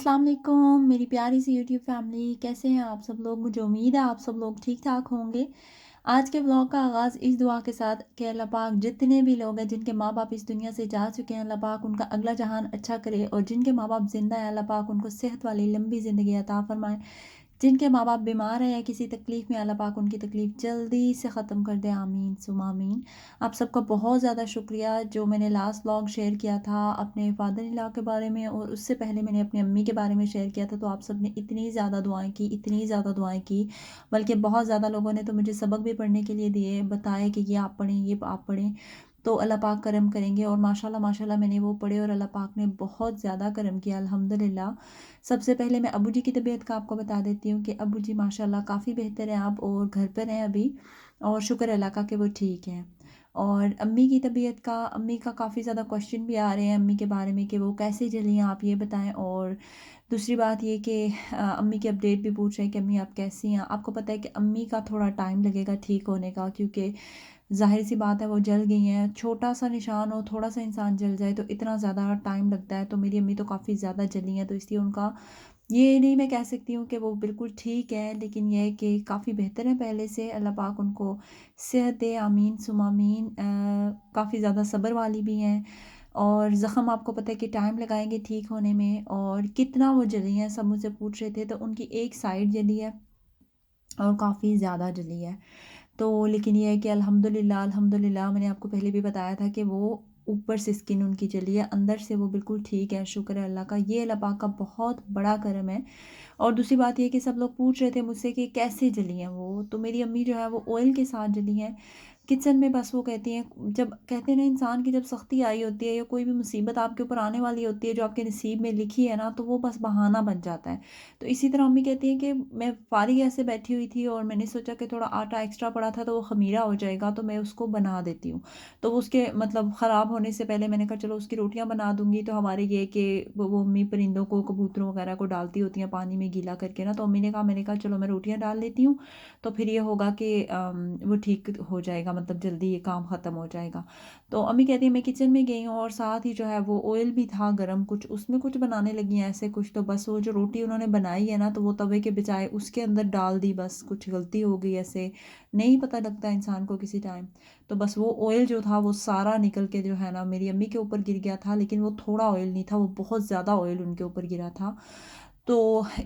अस्सलाम वालेकुम मेरी प्यारी सी यूट्यूब फैमिली, कैसे हैं आप सब लोग। मुझे उम्मीद है आप सब लोग ठीक ठाक होंगे। आज के व्लॉग का आगाज़ इस दुआ के साथ कि अल्लाह पाक जितने भी लोग हैं जिनके माँ बाप इस दुनिया से जा चुके हैं, अल्लाह पाक उनका अगला जहान अच्छा करे, और जिनके माँ बाप ज़िंदा हैं अल्लाह पाक उनको सेहत वाली लंबी ज़िंदगी अता फरमाए। जिनके माँ बाप बीमार हैं या किसी तकलीफ़ में, अल्लाह पाक उनकी तकलीफ़ जल्दी से ख़त्म कर दे, आमीन सुम्मा आमीन। आप सबका बहुत ज़्यादा शुक्रिया। जो मैंने लास्ट व्लॉग शेयर किया था अपने फादर इन लॉ के बारे में, और उससे पहले मैंने अपनी अम्मी के बारे में शेयर किया था, तो आप सब ने इतनी ज़्यादा दुआएं की, इतनी ज़्यादा दुआएं की, बल्कि बहुत ज़्यादा लोगों ने तो मुझे सबक भी पढ़ने के लिए दिए, बताए कि ये आप पढ़ें, ये आप पढ़ें। तो अल्लाह पाक करम करेंगे, और माशाल्लाह माशाल्लाह मैंने वो पढ़े और अल्लाह पाक ने बहुत ज़्यादा करम किया, अल्हम्दुलिल्लाह। सबसे पहले मैं अबू जी की तबीयत का आपको बता देती हूँ कि अबू जी माशाल्लाह काफ़ी बेहतर हैं आप, और घर पर हैं अभी, और शुक्र अल्लाह का कि वो ठीक हैं। और अम्मी की तबीयत का, अम्मी का काफ़ी ज़्यादा क्वेश्चन भी आ रहे हैं अम्मी के बारे में कि वो कैसे चली हैं, आप ये बताएं। और दूसरी बात ये कि अम्मी की अपडेट भी पूछ रहे हैं कि अम्मी आप कैसी हैं। आपको पता है कि अम्मी का थोड़ा टाइम लगेगा ठीक होने का, क्योंकि ज़ाहिर सी बात है वो जल गई हैं। छोटा सा निशान हो, थोड़ा सा इंसान जल जाए तो इतना ज़्यादा टाइम लगता है, तो मेरी अम्मी तो काफ़ी ज़्यादा जली हैं, तो इसलिए उनका ये नहीं मैं कह सकती हूँ कि वो बिल्कुल ठीक है, लेकिन यह है कि काफ़ी बेहतर है पहले से। अल्लाह पाक उनको सेहत दे, आमीन सुमा आमीन। काफ़ी ज़्यादा सब्र वाली भी हैं, और ज़ख़म आपको पता है कि टाइम लगाएंगे ठीक होने में। और कितना वो जली हैं सब मुझसे पूछ रहे थे, तो उनकी एक साइड जली है और काफ़ी ज़्यादा जली है। तो लेकिन ये है कि अल्हम्दुलिल्लाह अल्हम्दुलिल्लाह, मैंने आपको पहले भी बताया था कि वो ऊपर से स्किन उनकी जली है, अंदर से वो बिल्कुल ठीक है, शुक्र है अल्लाह का। ये अल्लाह पाक का बहुत बड़ा करम है। और दूसरी बात ये कि सब लोग पूछ रहे थे मुझसे कि कैसे जली हैं वो, तो मेरी अम्मी जो है वो ऑयल के साथ जली हैं किचन में। बस वो कहती हैं, जब कहते हैं ना इंसान की जब सख्ती आई होती है या कोई भी मुसीबत आपके ऊपर आने वाली होती है जो आपके नसीब में लिखी है ना, तो वो बस बहाना बन जाता है। तो इसी तरह अम्मी कहती हैं कि मैं फारिग ऐसे बैठी हुई थी और मैंने सोचा कि थोड़ा आटा एक्स्ट्रा पड़ा था तो वो खमीरा हो जाएगा, तो मैं उसको बना देती हूँ। तो वो उसके मतलब ख़राब होने से पहले मैंने कहा चलो उसकी रोटियां बना दूंगी। तो हमारे ये कि वो अम्मी परिंदों को, कबूतरों वगैरह को डालती होती हैं पानी में गीला करके ना, तो अम्मी ने कहा, मैंने कहा चलो मैं रोटियां डाल लेती हूँ, तो फिर ये होगा कि वो ठीक हो जाएगा, मतलब जल्दी ये काम ख़त्म हो जाएगा। तो अम्मी कहती है मैं किचन में गई हूँ और साथ ही जो है वो ऑयल भी था गरम, कुछ उसमें कुछ बनाने लगी हैं ऐसे कुछ, तो बस वो जो रोटी उन्होंने बनाई है ना, तो वो तवे के बजाय उसके अंदर डाल दी, बस कुछ गलती हो गई ऐसे, नहीं पता लगता इंसान को किसी टाइम। तो बस वो ऑयल जो था वो सारा निकल के जो है ना मेरी अम्मी के ऊपर गिर गया था, लेकिन वो थोड़ा ऑयल नहीं था, वो बहुत ज़्यादा ऑयल उनके ऊपर गिरा था। तो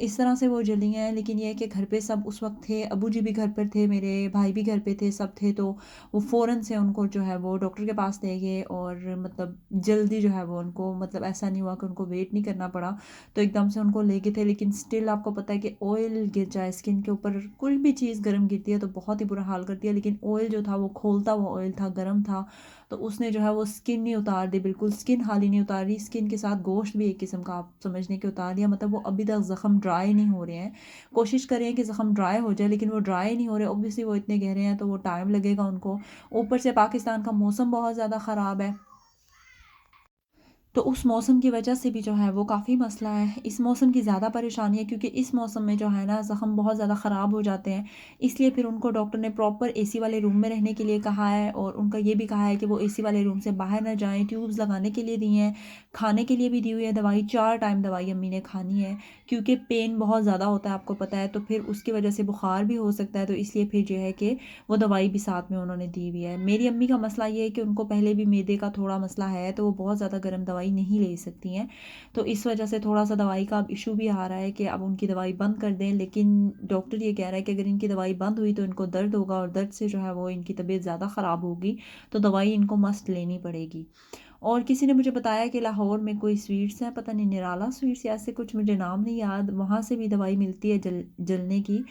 इस तरह से वो जली हैं। लेकिन ये है कि घर पे सब उस वक्त थे, अबू जी भी घर पर थे, मेरे भाई भी घर पे थे, सब थे। तो वो फ़ौरन से उनको जो है वो डॉक्टर के पास ले गए, और मतलब जल्दी जो है वो उनको, मतलब ऐसा नहीं हुआ कि उनको वेट नहीं करना पड़ा, तो एकदम से उनको ले गए थे। लेकिन स्टिल आपको पता है कि ऑयल गिर जाए स्किन के ऊपर, कोई भी चीज़ गर्म गिरती है तो बहुत ही बुरा हाल करती है, लेकिन ऑयल जो था वो खोलता हुआ ऑयल था, गर्म था, तो उसने जो है वो स्किन नहीं उतार दी, बिल्कुल स्किन हाली नहीं उतारी, स्किन के साथ गोश्त भी एक किस्म का आप समझने के उतार दिया। मतलब वो अभी तक ज़ख़म ड्राई नहीं हो रहे हैं। कोशिश करें कि ज़ख़म ड्राई हो जाए, लेकिन वो ड्राई नहीं हो रहे, ऑब्वियसली वो इतने गहरे हैं तो वो टाइम लगेगा उनको। ऊपर से पाकिस्तान का मौसम बहुत ज़्यादा ख़राब है, तो उस मौसम की वजह से भी जो है वो काफ़ी मसला है। इस मौसम की ज़्यादा परेशानी है, क्योंकि इस मौसम में जो है ना ज़ख़म बहुत ज़्यादा ख़राब हो जाते हैं। इसलिए फिर उनको डॉक्टर ने प्रॉपर एसी वाले रूम में रहने के लिए कहा है, और उनका ये भी कहा है कि वो एसी वाले रूम से बाहर ना जाएँ। ट्यूब्स लगाने के लिए दी हैं, खाने के लिए भी दी हुई है दवाई, 4 टाइम दवाई अम्मी ने खानी है, क्योंकि पेन बहुत ज़्यादा होता है आपको पता है, तो फिर उसकी वजह से बुखार भी हो सकता है, तो इसलिए फिर जो है कि वो दवाई भी साथ में उन्होंने दी हुई है। मेरी अम्मी का मसला ये है कि उनको पहले भी मैदे का थोड़ा मसला है, तो वो बहुत ज़्यादा गर्म दवाई नहीं ले सकती हैं, तो इस वजह से थोड़ा सा दवाई का अब इशू भी आ रहा है कि अब उनकी दवाई बंद कर दें। लेकिन डॉक्टर ये कह रहा है कि अगर इनकी दवाई बंद हुई तो इनको दर्द होगा, और दर्द से जो है वो इनकी तबीयत ज़्यादा ख़राब होगी, तो दवाई इनको मस्ट लेनी पड़ेगी। और किसी ने मुझे बताया कि लाहौर में कोई स्वीट्स हैं, पता नहीं निराला स्वीट्स या ऐसे कुछ, मुझे नाम नहीं याद, वहाँ से भी दवाई मिलती है जलने की।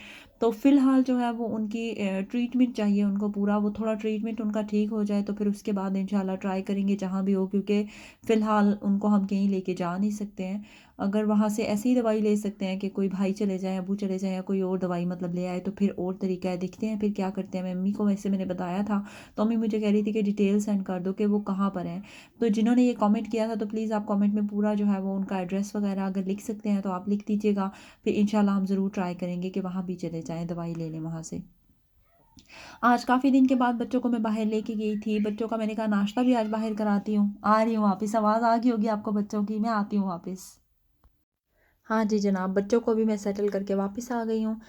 तो फ़िलहाल जो है वो उनकी ट्रीटमेंट चाहिए उनको पूरा, वो थोड़ा ट्रीटमेंट उनका ठीक हो जाए तो फिर उसके बाद इंशाल्लाह ट्राई करेंगे जहाँ भी हो, क्योंकि फ़िलहाल उनको हम कहीं लेके जा नहीं सकते हैं। अगर वहाँ से ऐसी ही दवाई ले सकते हैं कि कोई भाई चले जाए, अबू चले जाए, या कोई और दवाई मतलब ले आए, तो फिर और तरीका है, देखते हैं फिर क्या करते हैं। मम्मी को वैसे मैंने बताया था, तो मम्मी मुझे कह रही थी कि डिटेल सेंड कर दो कि वो कहाँ पर हैं। तो जिन्होंने ये कमेंट किया था, तो प्लीज़ आप कमेंट में पूरा जो है वो उनका एड्रेस वगैरह अगर लिख सकते हैं तो आप लिख दीजिएगा, फिर इंशाल्लाह हम ज़रूर ट्राई करेंगे कि वहाँ भी चले जाएँ, दवाई ले लें वहाँ से। आज काफ़ी दिन के बाद बच्चों को मैं बाहर लेके गई थी, बच्चों का मैंने कहा नाश्ता भी आज बाहर कराती हूँ। आ रही हूँ वापस, आवाज़ आ गई होगी आपको बच्चों की, मैं आती हूँ वापस। हाँ जी जनाब, बच्चों को भी मैं सेटल करके वापस आ गई हूँ।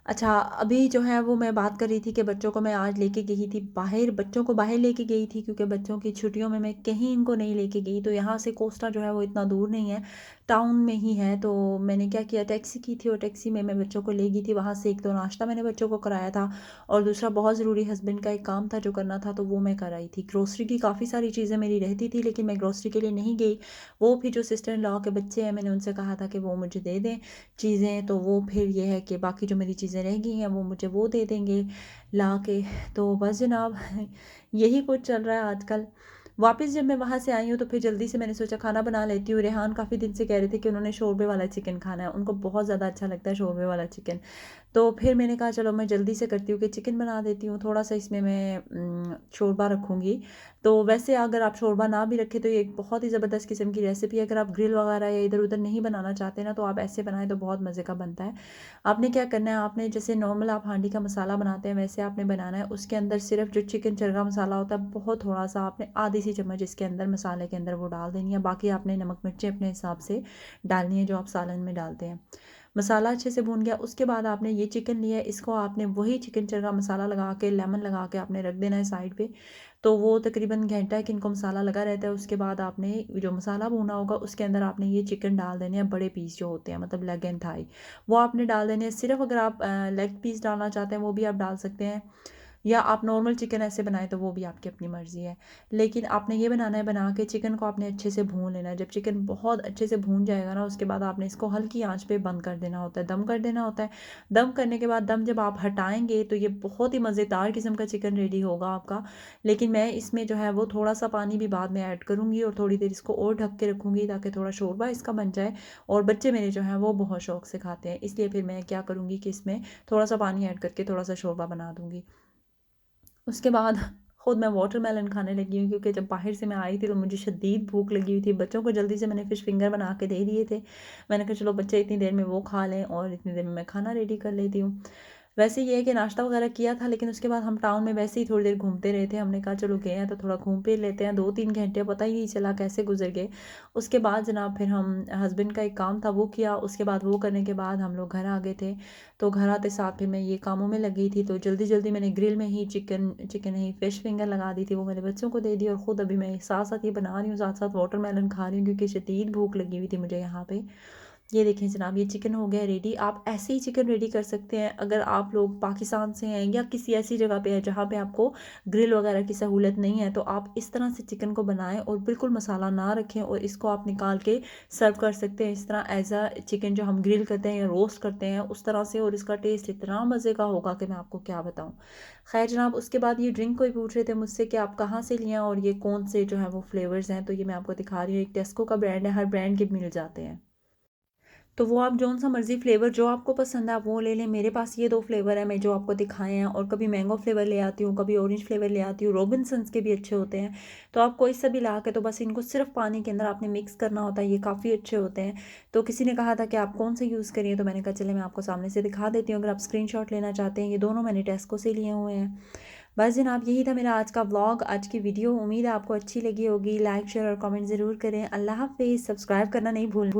अच्छा, अभी जो है वो मैं बात कर रही थी कि बच्चों को मैं आज लेके गई थी बाहर, बच्चों को बाहर लेके गई थी क्योंकि बच्चों की छुट्टियों में मैं कहीं इनको नहीं लेके गई। तो यहाँ से कोस्टा जो है वो इतना दूर नहीं है, टाउन में ही है। तो मैंने क्या किया, टैक्सी की थी और टैक्सी में मैं बच्चों को ले गई थी। वहाँ से एक तो नाश्ता मैंने बच्चों को कराया था और दूसरा बहुत ज़रूरी हस्बैंड का एक काम था जो करना था, तो वो मैं कराई थी। ग्रोसरी की काफ़ी सारी चीज़ें मेरी रहती थी लेकिन मैं ग्रोसरी के लिए नहीं गई। वो फिर जो सिस्टर इन लॉ के बच्चे हैं, मैंने उनसे कहा था कि वो मुझे दे दें चीज़ें, तो वो फिर ये है कि बाकी जो मेरी चीज़ें रह गई हैं वो मुझे वो दे देंगे ला के। तो बस जनाब यही कुछ चल रहा है आजकल। वापस जब मैं वहाँ से आई हूँ तो फिर जल्दी से मैंने सोचा खाना बना लेती हूँ। रेहान काफ़ी दिन से कह रहे थे कि उन्होंने शोरबे वाला चिकन खाना है, उनको बहुत ज़्यादा अच्छा लगता है शोरबे वाला चिकन। तो फिर मैंने कहा चलो मैं जल्दी से करती हूँ कि चिकन बना देती हूँ, थोड़ा सा इसमें मैं शोरबा रखूँगी। तो वैसे अगर आप शोरबा ना भी रखें तो ये एक बहुत ही ज़बरदस्त किस्म की रेसिपी है। अगर आप ग्रिल वगैरह या इधर उधर नहीं बनाना चाहते ना, तो आप ऐसे बनाएं तो बहुत मज़े का बनता है। आपने क्या करना है, आपने जैसे नॉर्मल आप हांडी का मसाला बनाते हैं वैसे आपने बनाना है। उसके अंदर सिर्फ जो चिकन चरगा मसाला होता है, बहुत थोड़ा सा आपने आधी सी चम्मच इसके अंदर मसाले के अंदर वो डाल देनी है। बाकी आपने नमक मिर्ची अपने हिसाब से डालनी है जो आप सालन में डालते हैं। मसाला अच्छे से भून गया, उसके बाद आपने ये चिकन लिया है, इसको आपने वही चिकन चरगा मसाला लगा के लेमन लगा के आपने रख देना है साइड पे। तो वो तकरीबन घंटा है कि इनको मसाला लगा रहता है। उसके बाद आपने जो मसाला भूना होगा उसके अंदर आपने ये चिकन डाल देने हैं, बड़े पीस जो होते हैं मतलब लेग एंड थाई, वो आपने डाल देने हैं। सिर्फ अगर आप लेग पीस डालना चाहते हैं वो भी आप डाल सकते हैं, या आप नॉर्मल चिकन ऐसे बनाएं तो वो भी आपकी अपनी मर्ज़ी है। लेकिन आपने ये बनाना है, बना के चिकन को आपने अच्छे से भून लेना है। जब चिकन बहुत अच्छे से भून जाएगा ना, उसके बाद आपने इसको हल्की आंच पे बंद कर देना होता है, दम कर देना होता है। दम करने के बाद दम जब आप हटाएंगे तो ये बहुत ही मज़ेदार किस्म का चिकन रेडी होगा आपका। लेकिन मैं इसमें जो है वो थोड़ा सा पानी भी बाद में ऐड करूँगी और थोड़ी देर इसको और ढक के रखूँगी ताकि थोड़ा शोरबा इसका बन जाए। और बच्चे मेरे जो हैं वो बहुत शौक से खाते हैं, इसलिए फिर मैं क्या करूँगी कि इसमें थोड़ा सा पानी ऐड करके थोड़ा सा शोरबा बना दूँगी। उसके बाद खुद मैं वाटरमेलन खाने लगी हूँ क्योंकि जब बाहर से मैं आई थी तो मुझे शदीद भूख लगी हुई थी। बच्चों को जल्दी से मैंने फ़िश फिंगर बना के दे दिए थे। मैंने कहा चलो बच्चे इतनी देर में वो खा लें और इतनी देर में मैं खाना रेडी कर लेती हूँ। वैसे ये है कि नाश्ता वगैरह किया था लेकिन उसके बाद हम टाउन में वैसे ही थोड़ी देर घूमते रहे थे। हमने कहा चलो गए हैं तो थोड़ा घूम फिर लेते हैं। 2-3 घंटे पता ही नहीं चला कैसे गुजर गए। उसके बाद जनाब फिर हम हस्बैंड का एक काम था वो किया। उसके बाद वो करने के बाद हम लोग घर आ गए थे। तो घर आते साथ फिर मैं ये कामों में लगी थी, तो जल्दी जल्दी मैंने ग्रिल में ही चिकन चिकन ही फ़िश फिंगर लगा दी थी, वो मेरे बच्चों को दे दी और ख़ुद अभी मैं साथ साथ ये बना रही हूँ, साथ साथ वाटरमेलन खा रही हूँ क्योंकि शदीद भूख लगी हुई थी मुझे यहाँ पे। ये देखें जनाब, ये चिकन हो गया रेडी। आप ऐसे ही चिकन रेडी कर सकते हैं अगर आप लोग पाकिस्तान से हैं या किसी ऐसी जगह पे है जहाँ पे आपको ग्रिल वगैरह की सहूलत नहीं है, तो आप इस तरह से चिकन को बनाएं और बिल्कुल मसाला ना रखें और इसको आप निकाल के सर्व कर सकते हैं इस तरह एज अ चिकन जो हम ग्रिल करते हैं या रोस्ट करते हैं उस तरह से। और इसका टेस्ट इतना मज़े का होगा कि मैं आपको क्या बताऊँ। खैर जनाब, उसके बाद ये ड्रिंक कोई पूछ रहे थे मुझसे कि आप कहाँ से लिए और ये कौन से जो है वो फ्लेवर्स हैं, तो ये मैं आपको दिखा रही हूँ। एक टेस्को का ब्रांड है, हर ब्रांड के मिल जाते हैं। तो वो आप जौन सा मर्ज़ी फ्लेवर जो आपको पसंद है आप वो ले लें। मेरे पास ये 2 फ्लेवर है मैं जो आपको दिखाए हैं, और कभी मैंगो फ्लेवर ले आती हूँ, कभी ऑरेंज फ्लेवर ले आती हूँ। रॉबिन्सन्स के भी अच्छे होते हैं। तो आप कोई सा भी ला के तो बस इनको सिर्फ पानी के अंदर आपने मिक्स करना होता है, ये काफ़ी अच्छे होते हैं। तो किसी ने कहा था कि आप कौन से यूज़ करिए, तो मैंने कहा चले मैं आपको सामने से दिखा देती हूँ अगर आप स्क्रीनशॉट लेना चाहते हैं। ये दोनों मैंने टेस्को से लिए हुए हैं। बस जनाब, यही था मेरा आज का व्लॉग, आज की वीडियो। उम्मीद है आपको अच्छी लगी होगी। लाइक शेयर और कमेंट ज़रूर करें। अल्लाह हाफ़िज़। सब्सक्राइब करना नहीं भूल